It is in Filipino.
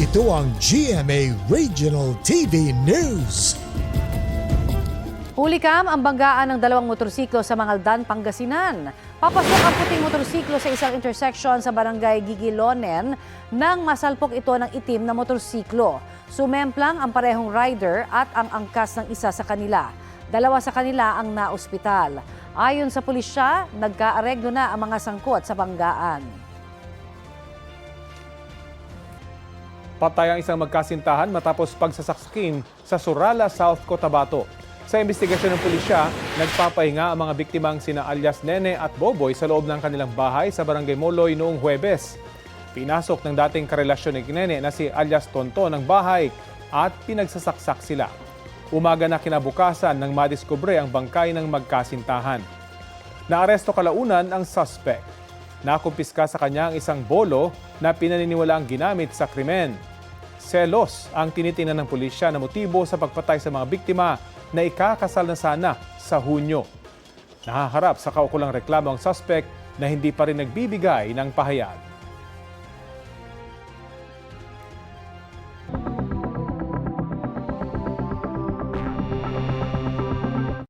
Ito ang GMA Regional TV News. Hulikam ang banggaan ng dalawang motorsiklo sa Mangaldan, Pangasinan. Papasok ang puting motorsiklo sa isang intersection sa barangay Gigilonen nang masalpok ito ng itim na motorsiklo. Sumemplang ang parehong rider at ang angkas ng isa sa kanila. Dalawa sa kanila ang naospital. Ayon sa pulisya, nagkaareglo na ang mga sangkot sa banggaan. Patay ang isang magkasintahan matapos pagsasaksakin sa Surala, South Cotabato. Sa investigasyon ng pulisya, nagpapahinga ang mga biktimang sina alias Nene at Boboy sa loob ng kanilang bahay sa Barangay Moloy noong Huwebes. Pinasok ng dating karelasyon ni Nene na si alias Tonto ng bahay at pinagsasaksak sila. Umaga na kinabukasan nang madiskubre ang bangkay ng magkasintahan. Naaresto kalaunan ang suspect. Nakumpiska sa kanya ang isang bolo na pinaniniwalaang ginamit sa krimen. Selos ang tinitingnan ng pulisya na motibo sa pagpatay sa mga biktima na ikakasal na sana sa Hunyo. Nahaharap sa kaukulang reklamo ang suspect na hindi pa rin nagbibigay ng pahayag.